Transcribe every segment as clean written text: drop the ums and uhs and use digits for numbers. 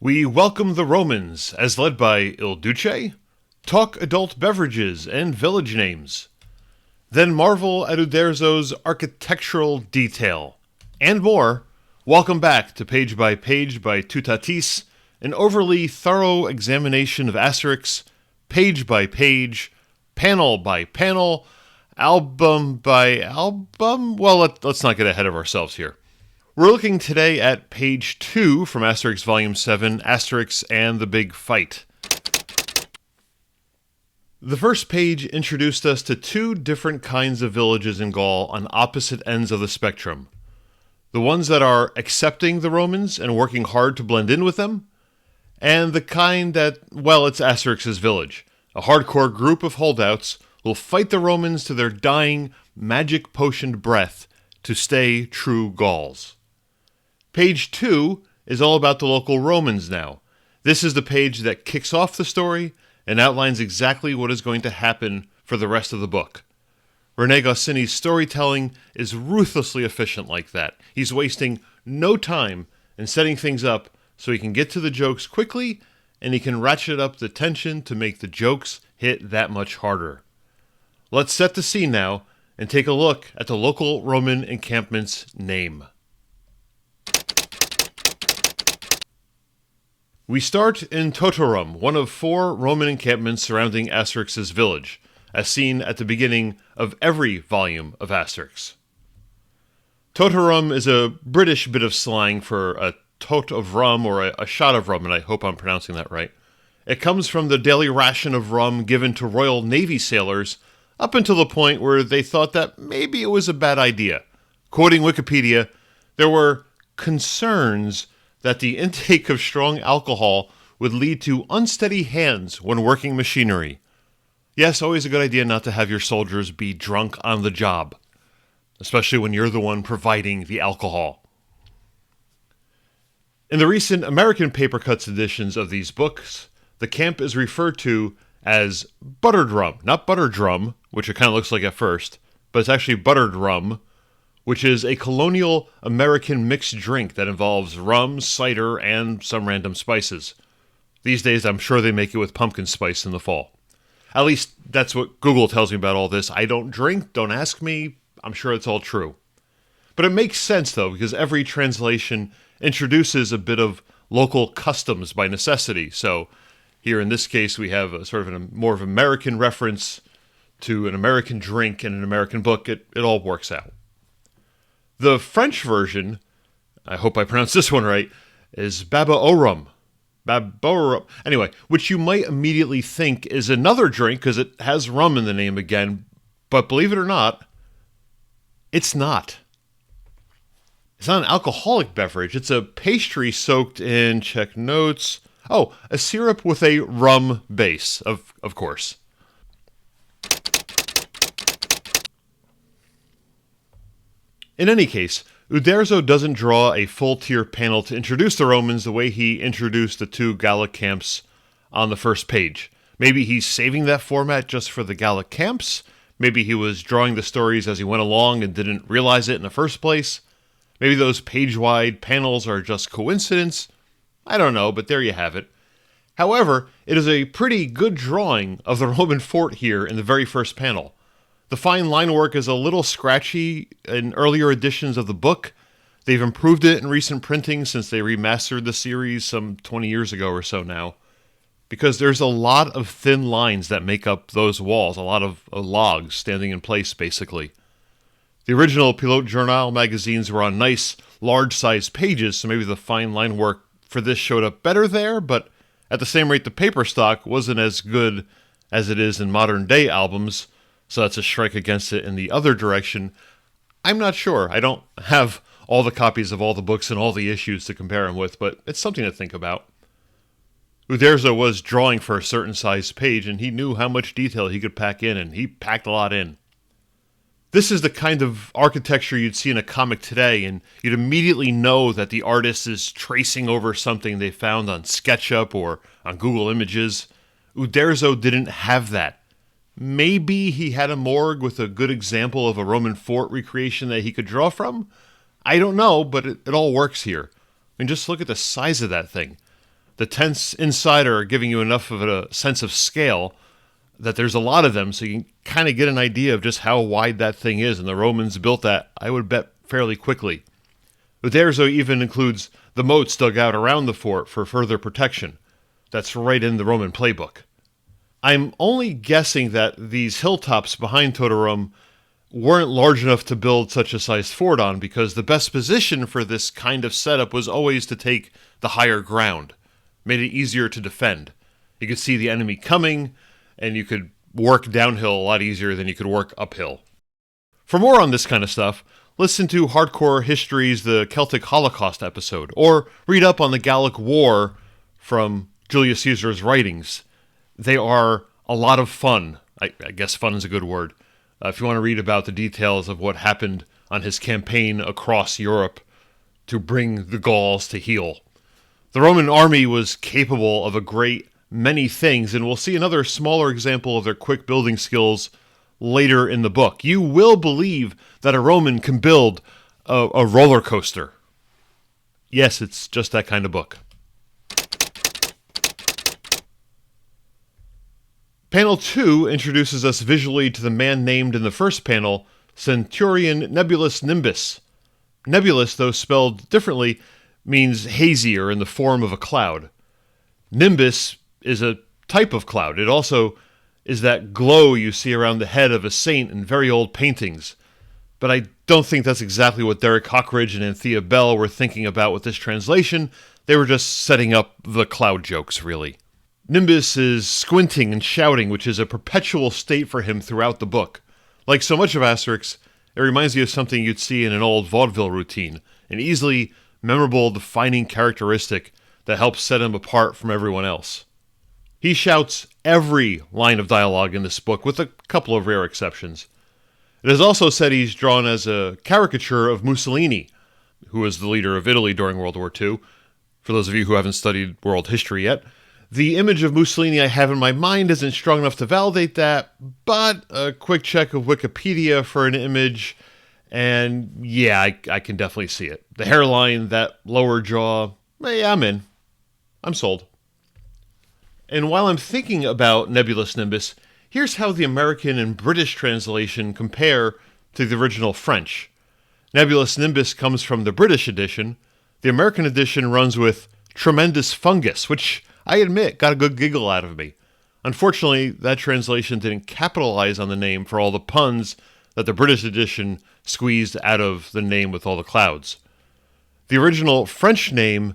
We welcome the Romans, as led by Il Duce, talk adult beverages and village names, then marvel at Uderzo's architectural detail, and more. Welcome back to Page by Toutatis, an overly thorough examination of Asterix, page by page, panel by panel, album by album. Well, let's not get ahead of ourselves here. We're looking today at page 2 from Asterix Volume 7, Asterix and the Big Fight. The first page introduced us to two different kinds of villages in Gaul on opposite ends of the spectrum. The ones that are accepting the Romans and working hard to blend in with them, and the kind that, well, it's Asterix's village, a hardcore group of holdouts who will fight the Romans to their dying, magic-potioned breath to stay true Gauls. Page 2 is all about the local Romans now. This is the page that kicks off the story and outlines exactly what is going to happen for the rest of the book. René Goscinny's storytelling is ruthlessly efficient like that. He's wasting no time in setting things up so he can get to the jokes quickly, and he can ratchet up the tension to make the jokes hit that much harder. Let's set the scene now and take a look at the local Roman encampment's name. We start in Totorum, one of 4 Roman encampments surrounding Asterix's village, as seen at the beginning of every volume of Asterix. Totorum is a British bit of slang for a tot of rum or a shot of rum, and I hope I'm pronouncing that right. It comes from the daily ration of rum given to Royal Navy sailors up until the point where they thought that maybe it was a bad idea. Quoting Wikipedia, there were concerns that the intake of strong alcohol would lead to unsteady hands when working machinery. Yes, always a good idea not to have your soldiers be drunk on the job, especially when you're the one providing the alcohol. In the recent American Papercutz editions of these books, the camp is referred to as buttered rum, not butter drum, which it kind of looks like at first, but it's actually buttered rum, which is a colonial American mixed drink that involves rum, cider, and some random spices. These days, I'm sure they make it with pumpkin spice in the fall. At least, that's what Google tells me about all this. I don't drink, don't ask me, I'm sure it's all true. But it makes sense, though, because every translation introduces a bit of local customs by necessity. So, here in this case, we have a sort of more of an American reference to an American drink in an American book. It all works out. The French version, I hope I pronounced this one right, is Babaorum. Babaorum. Anyway, which you might immediately think is another drink because it has rum in the name again, but believe it or not, it's not. It's not an alcoholic beverage. It's a pastry soaked in, check notes, a syrup with a rum base, of course. In any case, Uderzo doesn't draw a full-tier panel to introduce the Romans the way he introduced the 2 Gallic camps on the first page. Maybe he's saving that format just for the Gallic camps. Maybe he was drawing the stories as he went along and didn't realize it in the first place. Maybe those page-wide panels are just coincidence. I don't know, but there you have it. However, it is a pretty good drawing of the Roman fort here in the very first panel. The fine line work is a little scratchy in earlier editions of the book. They've improved it in recent printing since they remastered the series some 20 years ago or so now. Because there's a lot of thin lines that make up those walls, a lot of logs standing in place, basically. The original Pilote Journal magazines were on nice, large-sized pages, so maybe the fine line work for this showed up better there, but at the same rate, the paper stock wasn't as good as it is in modern-day albums, so that's a strike against it in the other direction. I'm not sure. I don't have all the copies of all the books and all the issues to compare them with, but it's something to think about. Uderzo was drawing for a certain size page, and he knew how much detail he could pack in, and he packed a lot in. This is the kind of architecture you'd see in a comic today, and you'd immediately know that the artist is tracing over something they found on SketchUp or on Google Images. Uderzo didn't have that. Maybe he had a morgue with a good example of a Roman fort recreation that he could draw from? I don't know, but it all works here. I mean, just look at the size of that thing. The tents inside are giving you enough of a sense of scale that there's a lot of them, so you can kind of get an idea of just how wide that thing is, and the Romans built that, I would bet, fairly quickly. Uderzo even includes the moats dug out around the fort for further protection. That's right in the Roman playbook. I'm only guessing that these hilltops behind Todorum weren't large enough to build such a sized fort on, because the best position for this kind of setup was always to take the higher ground. Made it easier to defend. You could see the enemy coming, and you could work downhill a lot easier than you could work uphill. For more on this kind of stuff, listen to Hardcore History's The Celtic Holocaust episode, or read up on the Gallic War from Julius Caesar's writings. They are a lot of fun. I guess fun is a good word. If you want to read about the details of what happened on his campaign across Europe to bring the Gauls to heel. The Roman army was capable of a great many things, and we'll see another smaller example of their quick building skills later in the book. You will believe that a Roman can build a roller coaster. Yes, it's just that kind of book. Panel 2 introduces us visually to the man named in the first panel, Centurion Nebulus Nimbus. Nebulous, though spelled differently, means hazy or in the form of a cloud. Nimbus is a type of cloud. It also is that glow you see around the head of a saint in very old paintings. But I don't think that's exactly what Derek Cockridge and Anthea Bell were thinking about with this translation. They were just setting up the cloud jokes, really. Nimbus is squinting and shouting, which is a perpetual state for him throughout the book. Like so much of Asterix, it reminds you of something you'd see in an old vaudeville routine, an easily memorable, defining characteristic that helps set him apart from everyone else. He shouts every line of dialogue in this book, with a couple of rare exceptions. It is also said he's drawn as a caricature of Mussolini, who was the leader of Italy during World War II. For those of you who haven't studied world history yet, the image of Mussolini I have in my mind isn't strong enough to validate that, but a quick check of Wikipedia for an image, and yeah, I can definitely see it. The hairline, that lower jaw, yeah, I'm in. I'm sold. And while I'm thinking about Nebulous Nimbus, here's how the American and British translation compare to the original French. Nebulous Nimbus comes from the British edition. The American edition runs with Tremendous Fungus, which I admit got a good giggle out of me. Unfortunately, that translation didn't capitalize on the name for all the puns that the British edition squeezed out of the name with all the clouds. The original French name,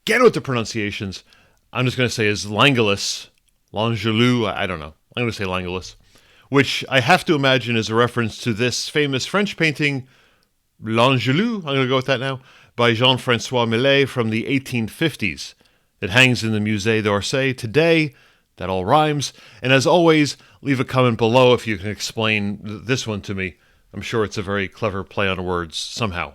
get with the pronunciations, I'm just going to say is Langulus, Langelou, I don't know. I'm going to say Langulus, which I have to imagine is a reference to this famous French painting, L'Angelou, I'm going to go with that now, by Jean-François Millet from the 1850s. It hangs in the Musée d'Orsay today. That all rhymes. And as always, leave a comment below if you can explain this one to me. I'm sure it's a very clever play on words somehow.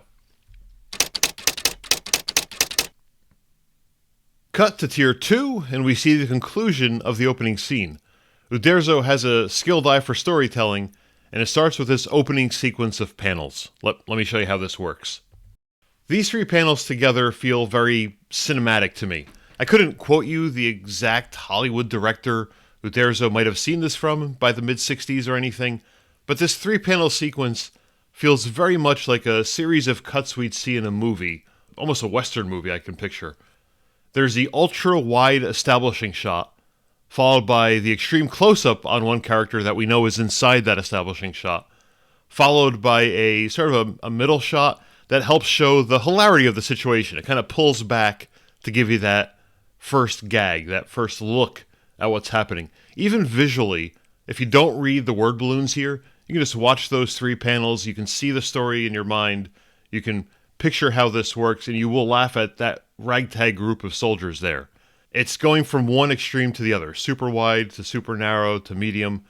Cut to Tier 2, and we see the conclusion of the opening scene. Uderzo has a skilled eye for storytelling, and it starts with this opening sequence of panels. Let me show you how this works. These three panels together feel very cinematic to me. I couldn't quote you the exact Hollywood director Uderzo might have seen this from by the mid-60s or anything, but this three-panel sequence feels very much like a series of cuts we'd see in a movie, almost a Western movie I can picture. There's the ultra-wide establishing shot, followed by the extreme close-up on one character that we know is inside that establishing shot, followed by a sort of a middle shot that helps show the hilarity of the situation. It kind of pulls back to give you that first gag, that first look at what's happening. Even visually, if you don't read the word balloons here, you can just watch those three panels, you can see the story in your mind, you can picture how this works, and you will laugh at that ragtag group of soldiers there. It's going from one extreme to the other, super wide to super narrow to medium.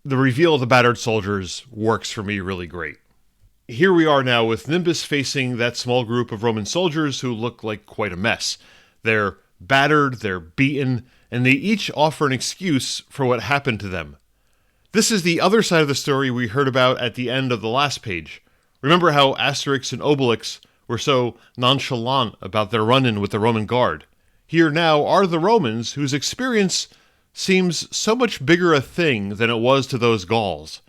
The reveal of the battered soldiers works for me really great. Here we are now with Nimbus facing that small group of Roman soldiers who look like quite a mess. They're battered, they're beaten, and they each offer an excuse for what happened to them. This is the other side of the story we heard about at the end of the last page. Remember how Asterix and Obelix were so nonchalant about their run-in with the Roman guard? Here now are the Romans, whose experience seems so much bigger a thing than it was to those Gauls.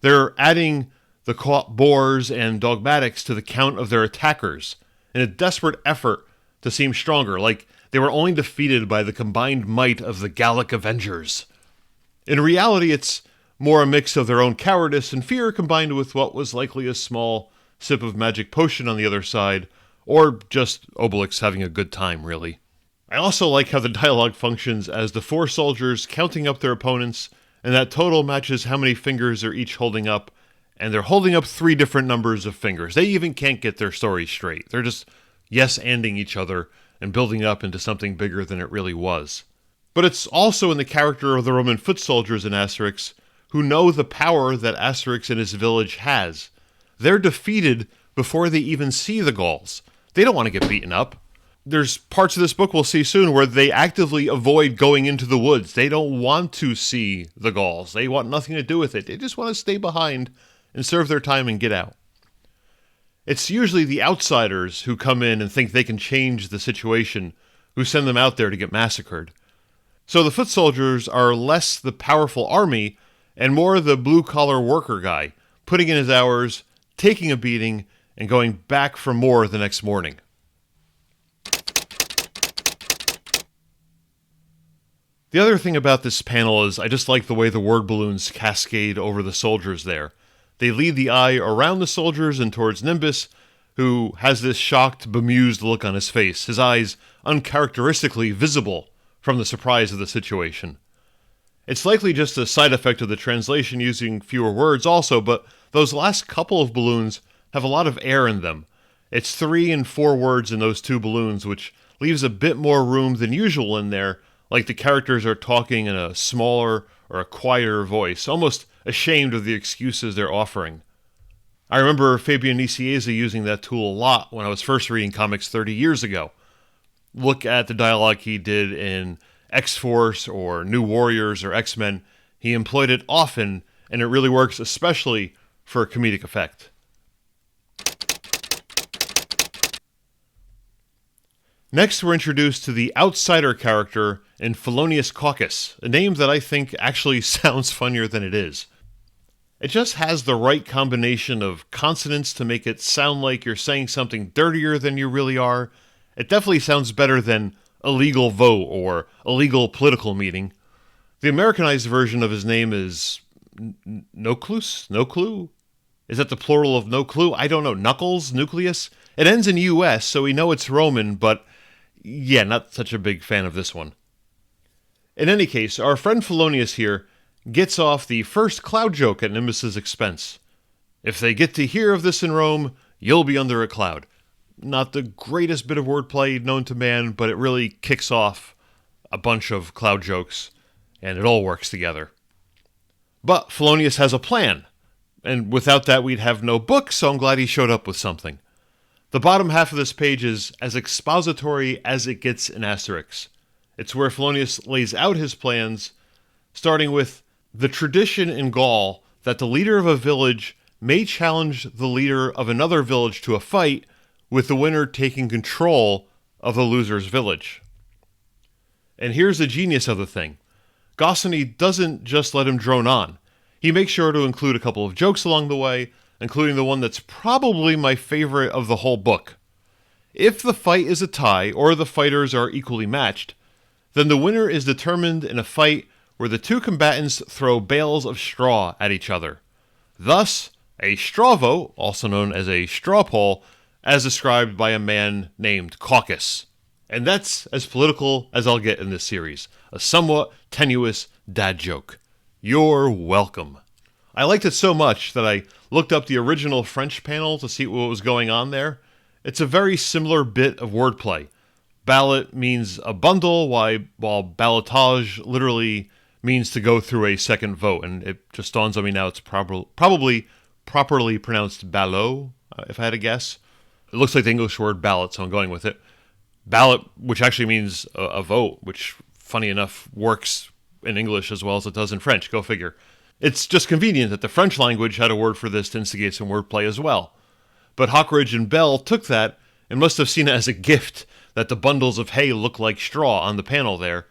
They're adding the boars and dogmatics to the count of their attackers in a desperate effort to seem stronger, like they were only defeated by the combined might of the Gallic Avengers. In reality, it's more a mix of their own cowardice and fear combined with what was likely a small sip of magic potion on the other side, or just Obelix having a good time, really. I also like how the dialogue functions as the four soldiers counting up their opponents, and that total matches how many fingers they're each holding up, and they're holding up 3 different numbers of fingers. They even can't get their story straight. They're just yes-anding each other and building up into something bigger than it really was. But it's also in the character of the Roman foot soldiers in Asterix, who know the power that Asterix and his village has. They're defeated before they even see the Gauls. They don't want to get beaten up. There's parts of this book we'll see soon where they actively avoid going into the woods. They don't want to see the Gauls. They want nothing to do with it. They just want to stay behind and serve their time and get out. It's usually the outsiders who come in and think they can change the situation, who send them out there to get massacred. So the foot soldiers are less the powerful army and more the blue-collar worker guy, putting in his hours, taking a beating, and going back for more the next morning. The other thing about this panel is I just like the way the word balloons cascade over the soldiers there. They lead the eye around the soldiers and towards Nimbus, who has this shocked, bemused look on his face, his eyes uncharacteristically visible from the surprise of the situation. It's likely just a side effect of the translation using fewer words also, but those last couple of balloons have a lot of air in them. It's 3 and 4 words in those 2 balloons, which leaves a bit more room than usual in there, like the characters are talking in a smaller or a quieter voice, almost ashamed of the excuses they're offering. I remember Fabian Nicieza using that tool a lot when I was first reading comics 30 years ago. Look at the dialogue he did in X-Force or New Warriors or X-Men. He employed it often, and it really works especially for comedic effect. Next, we're introduced to the outsider character in Felonius Caucus, a name that I think actually sounds funnier than it is. It just has the right combination of consonants to make it sound like you're saying something dirtier than you really are. It definitely sounds better than illegal vote or illegal political meeting. The Americanized version of his name is Noclus? No clue? Is that the plural of no clue? I don't know. Knuckles? Nucleus? It ends in US, so we know it's Roman, but yeah, not such a big fan of this one. In any case, our friend Felonius here gets off the first cloud joke at Nimbus's expense. If they get to hear of this in Rome, you'll be under a cloud. Not the greatest bit of wordplay known to man, but it really kicks off a bunch of cloud jokes, and it all works together. But Felonius has a plan, and without that we'd have no book, so I'm glad he showed up with something. The bottom half of this page is as expository as it gets in Asterix. It's where Felonius lays out his plans, starting with the tradition in Gaul that the leader of a village may challenge the leader of another village to a fight, with the winner taking control of the loser's village. And here's the genius of the thing. Goscinny doesn't just let him drone on. He makes sure to include a couple of jokes along the way, including the one that's probably my favorite of the whole book. If the fight is a tie, or the fighters are equally matched, then the winner is determined in a fight where the 2 combatants throw bales of straw at each other. Thus, a straw vote, also known as a straw poll, as described by a man named Caucus. And that's as political as I'll get in this series. A somewhat tenuous dad joke. You're welcome. I liked it so much that I looked up the original French panel to see what was going on there. It's a very similar bit of wordplay. Ballot means a bundle, while ballotage literally means to go through a second vote. And it just dawns on me now it's probably properly pronounced ballot, if I had to guess. It looks like the English word ballot, so I'm going with it. Ballot, which actually means a vote, which, funny enough, works in English as well as it does in French. Go figure. It's just convenient that the French language had a word for this to instigate some wordplay as well. But Hockridge and Bell took that and must have seen it as a gift that the bundles of hay look like straw on the panel there.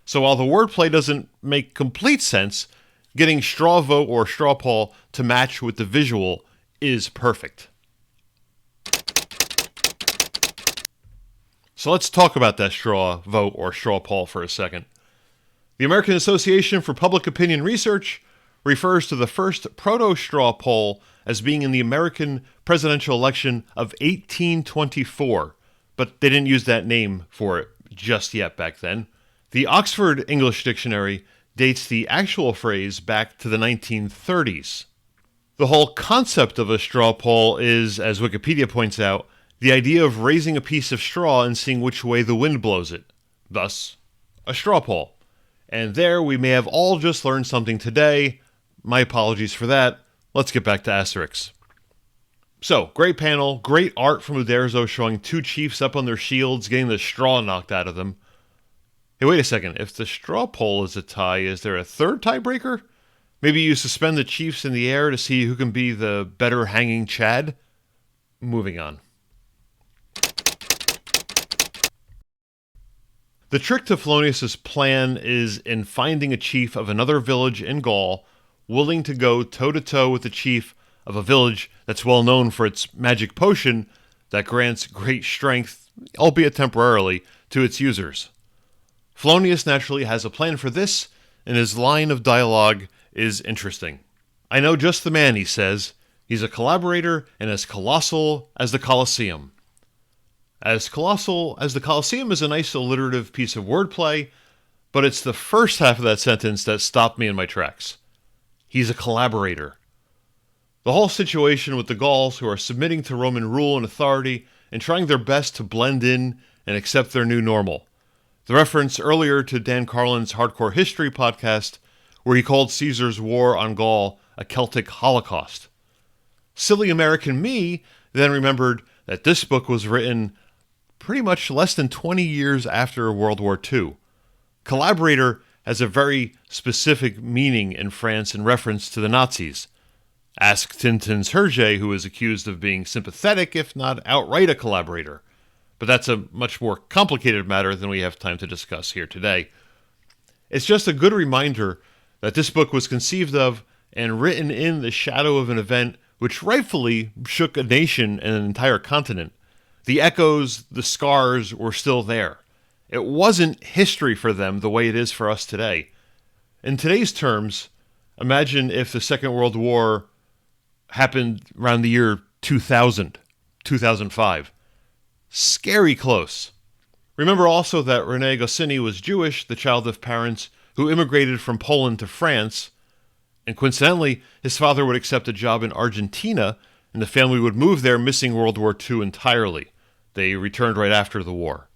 So while the wordplay doesn't make complete sense, getting straw vote or straw poll to match with the visual is perfect. So let's talk about that straw vote or straw poll for a second. The American Association for Public Opinion Research refers to the first proto-straw poll as being in the American presidential election of 1824, but they didn't use that name for it just yet back then. The Oxford English Dictionary dates the actual phrase back to the 1930s. The whole concept of a straw poll is, as Wikipedia points out, the idea of raising a piece of straw and seeing which way the wind blows it. Thus, a straw poll. And there we may have all just learned something today. My apologies for that. Let's get back to Asterix. So, great panel, great art from Uderzo showing two chiefs up on their shields, getting the straw knocked out of them. Hey, wait a second. If the straw poll is a tie, is there a third tiebreaker? Maybe you suspend the chiefs in the air to see who can be the better hanging Chad? Moving on. The trick to Polonius' plan is in finding a chief of another village in Gaul willing to go toe-to-toe with the chief of a village that's well known for its magic potion that grants great strength, albeit temporarily, to its users. Polonius naturally has a plan for this, and his line of dialogue is interesting. "I know just the man," he says. "He's a collaborator and as colossal as the Colosseum." As colossal as the Colosseum is a nice alliterative piece of wordplay, but it's the first half of that sentence that stopped me in my tracks. He's a collaborator. The whole situation with the Gauls who are submitting to Roman rule and authority and trying their best to blend in and accept their new normal. The reference earlier to Dan Carlin's Hardcore History podcast, where he called Caesar's war on Gaul a Celtic Holocaust. Silly American me then remembered that this book was written pretty much less than 20 years after World War II. Collaborator has a very specific meaning in France in reference to the Nazis. Ask Tintin's Hergé, who is accused of being sympathetic, if not outright a collaborator. But that's a much more complicated matter than we have time to discuss here today. It's just a good reminder that this book was conceived of and written in the shadow of an event which rightfully shook a nation and an entire continent. The echoes, the scars were still there. It wasn't history for them the way it is for us today. In today's terms, imagine if the Second World War happened around the year 2000, 2005. Scary close. Remember also that René Goscinny was Jewish, the child of parents who immigrated from Poland to France, and coincidentally, his father would accept a job in Argentina, and the family would move there, missing World War II entirely. They returned right after the war.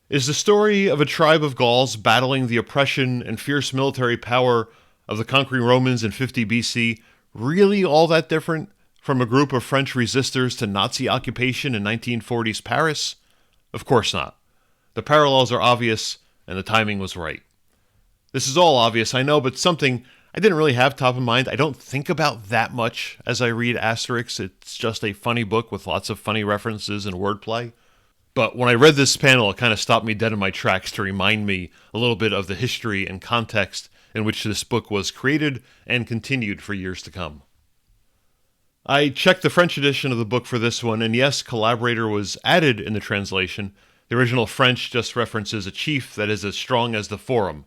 Is the story of a tribe of Gauls battling the oppression and fierce military power of the conquering Romans in 50 BC really all that different from a group of French resistors to Nazi occupation in 1940s Paris? Of course not. The parallels are obvious, and the timing was right. This is all obvious, I know, but something I didn't really have top of mind. I don't think about that much as I read Asterix. It's just a funny book with lots of funny references and wordplay. But when I read this panel, it kind of stopped me dead in my tracks to remind me a little bit of the history and context in which this book was created and continued for years to come. I checked the French edition of the book for this one, and yes, collaborator was added in the translation. The original French just references a chief that is as strong as the Forum.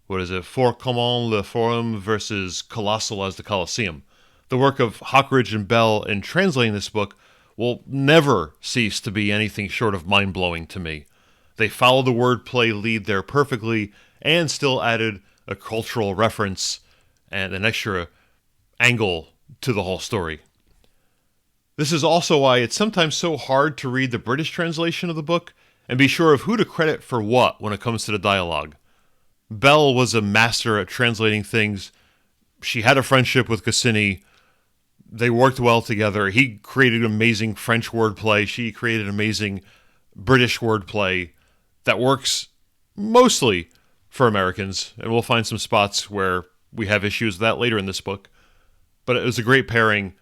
What is it? Fort Comment le Forum versus colossal as the Colosseum. The work of Hockridge and Bell in translating this book will never cease to be anything short of mind-blowing to me. They follow the wordplay lead there perfectly and still added a cultural reference and an extra angle to the whole story. This is also why it's sometimes so hard to read the British translation of the book and be sure of who to credit for what when it comes to the dialogue. Bell was a master at translating things. She had a friendship with Goscinny. They worked well together. He created amazing French wordplay. She created amazing British wordplay that works mostly for Americans. And we'll find some spots where we have issues with that later in this book. But it was a great pairing.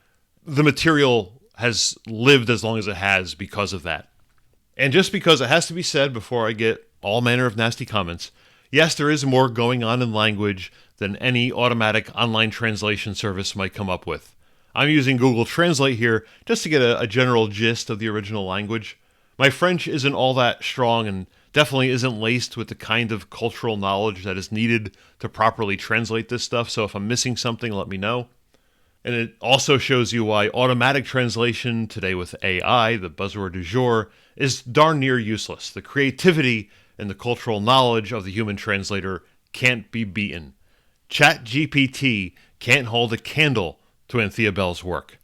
The material has lived as long as it has because of that. And just because it has to be said before I get all manner of nasty comments, yes, there is more going on in language than any automatic online translation service might come up with. I'm using Google Translate here just to get a general gist of the original language. My French isn't all that strong and definitely isn't laced with the kind of cultural knowledge that is needed to properly translate this stuff, so if I'm missing something, let me know. And it also shows you why automatic translation, today with AI, the buzzword du jour, is darn near useless. The creativity and the cultural knowledge of the human translator can't be beaten. ChatGPT can't hold a candle to Anthea Bell's work.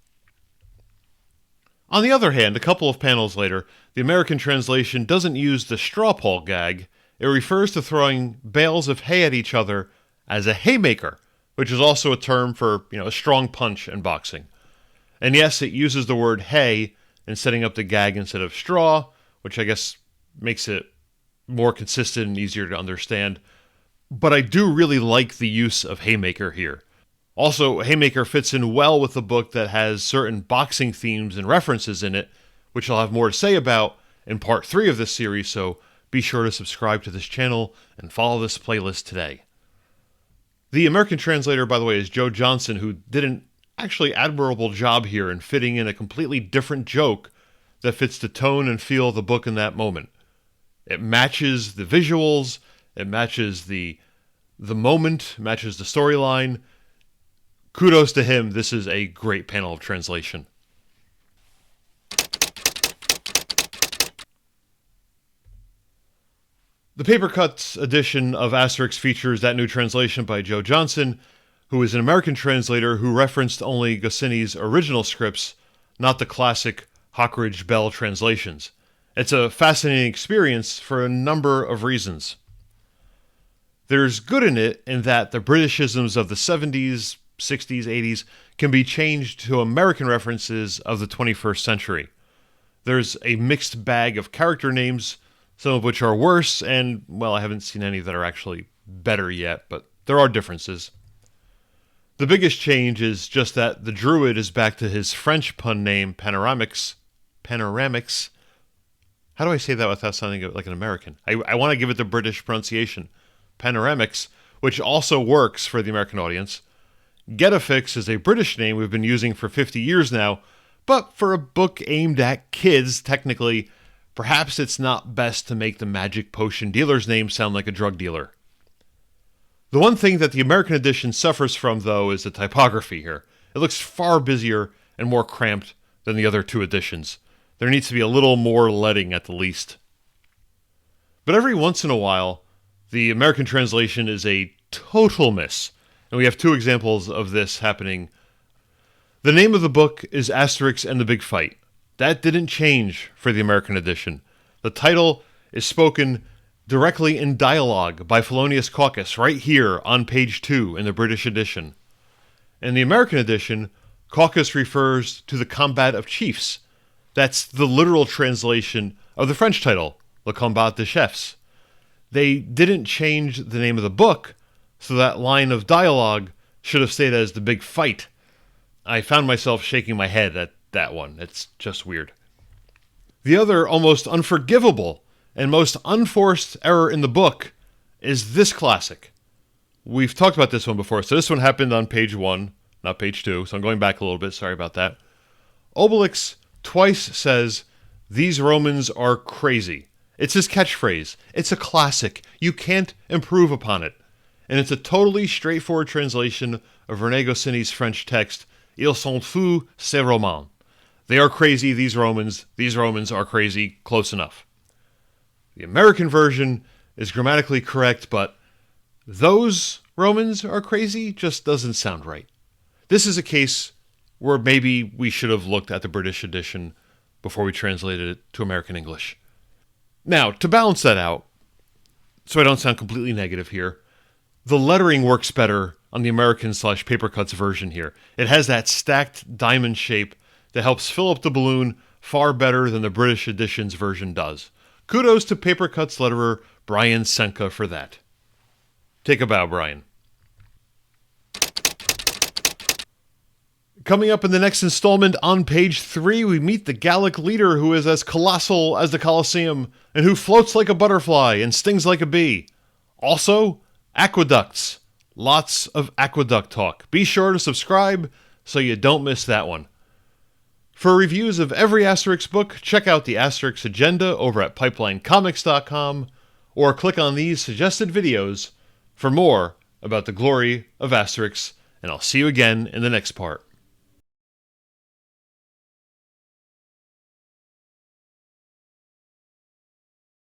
On the other hand, a couple of panels later, the American translation doesn't use the straw poll gag. It refers to throwing bales of hay at each other as a haymaker, which is also a term for, a strong punch in boxing. And yes, it uses the word hay in setting up the gag instead of straw, which I guess makes it more consistent and easier to understand. But I do really like the use of haymaker here. Also, haymaker fits in well with the book that has certain boxing themes and references in it, which I'll have more to say about in part 3 of this series, so be sure to subscribe to this channel and follow this playlist today. The American translator, by the way, is Joe Johnson, who did an actually admirable job here in fitting in a completely different joke that fits the tone and feel of the book in that moment. It matches the visuals, it matches the moment, matches the storyline. Kudos to him, this is a great panel of translation. The Paper Cuts edition of Asterix features that new translation by Joe Johnson, who is an American translator who referenced only Goscinny's original scripts, not the classic Hockridge Bell translations. It's a fascinating experience for a number of reasons. There's good in it in that the Britishisms of the 70s, 60s, 80s can be changed to American references of the 21st century. There's a mixed bag of character names, some of which are worse, and, well, I haven't seen any that are actually better yet, but there are differences. The biggest change is just that the druid is back to his French pun name, Panoramix. Panoramix. How do I say that without sounding like an American? I want to give it the British pronunciation. Panoramix, which also works for the American audience. Getafix is a British name we've been using for 50 years now, but for a book aimed at kids, technically, perhaps it's not best to make the magic potion dealer's name sound like a drug dealer. The one thing that the American edition suffers from, though, is the typography here. It looks far busier and more cramped than the other two editions. There needs to be a little more leading at the least. But every once in a while, the American translation is a total miss, and we have two examples of this happening. The name of the book is Asterix and the Big Fight. That didn't change for the American edition. The title is spoken directly in dialogue by Felonius Caucus right here on page 2 in the British edition. In the American edition, Caucus refers to the combat of chiefs. That's the literal translation of the French title, Le Combat des Chefs. They didn't change the name of the book, so that line of dialogue should have stayed as The Big Fight. I found myself shaking my head at that one. It's just weird. The other almost unforgivable and most unforced error in the book is this classic. We've talked about this one before, so this one happened on page 1, not page 2, so I'm going back a little bit, sorry about that. Obelix twice says, "These Romans are crazy." It's his catchphrase. It's a classic. You can't improve upon it. And it's a totally straightforward translation of René Goscinny's French text, "Ils sont fous, ces Romains." They are crazy, these Romans are crazy, close enough. The American version is grammatically correct, but "those Romans are crazy" just doesn't sound right. This is a case where maybe we should have looked at the British edition before we translated it to American English. Now, to balance that out, so I don't sound completely negative here, the lettering works better on the American/Paper Cuts version here. It has that stacked diamond shape that helps fill up the balloon far better than the British edition's version does. Kudos to Paper Cuts letterer Brian Senka for that. Take a bow, Brian. Coming up in the next installment on page 3, we meet the Gallic leader who is as colossal as the Colosseum and who floats like a butterfly and stings like a bee. Also, aqueducts. Lots of aqueduct talk. Be sure to subscribe so you don't miss that one. For reviews of every Asterix book, check out the Asterix Agenda over at pipelinecomics.com or click on these suggested videos for more about the glory of Asterix, and I'll see you again in the next part.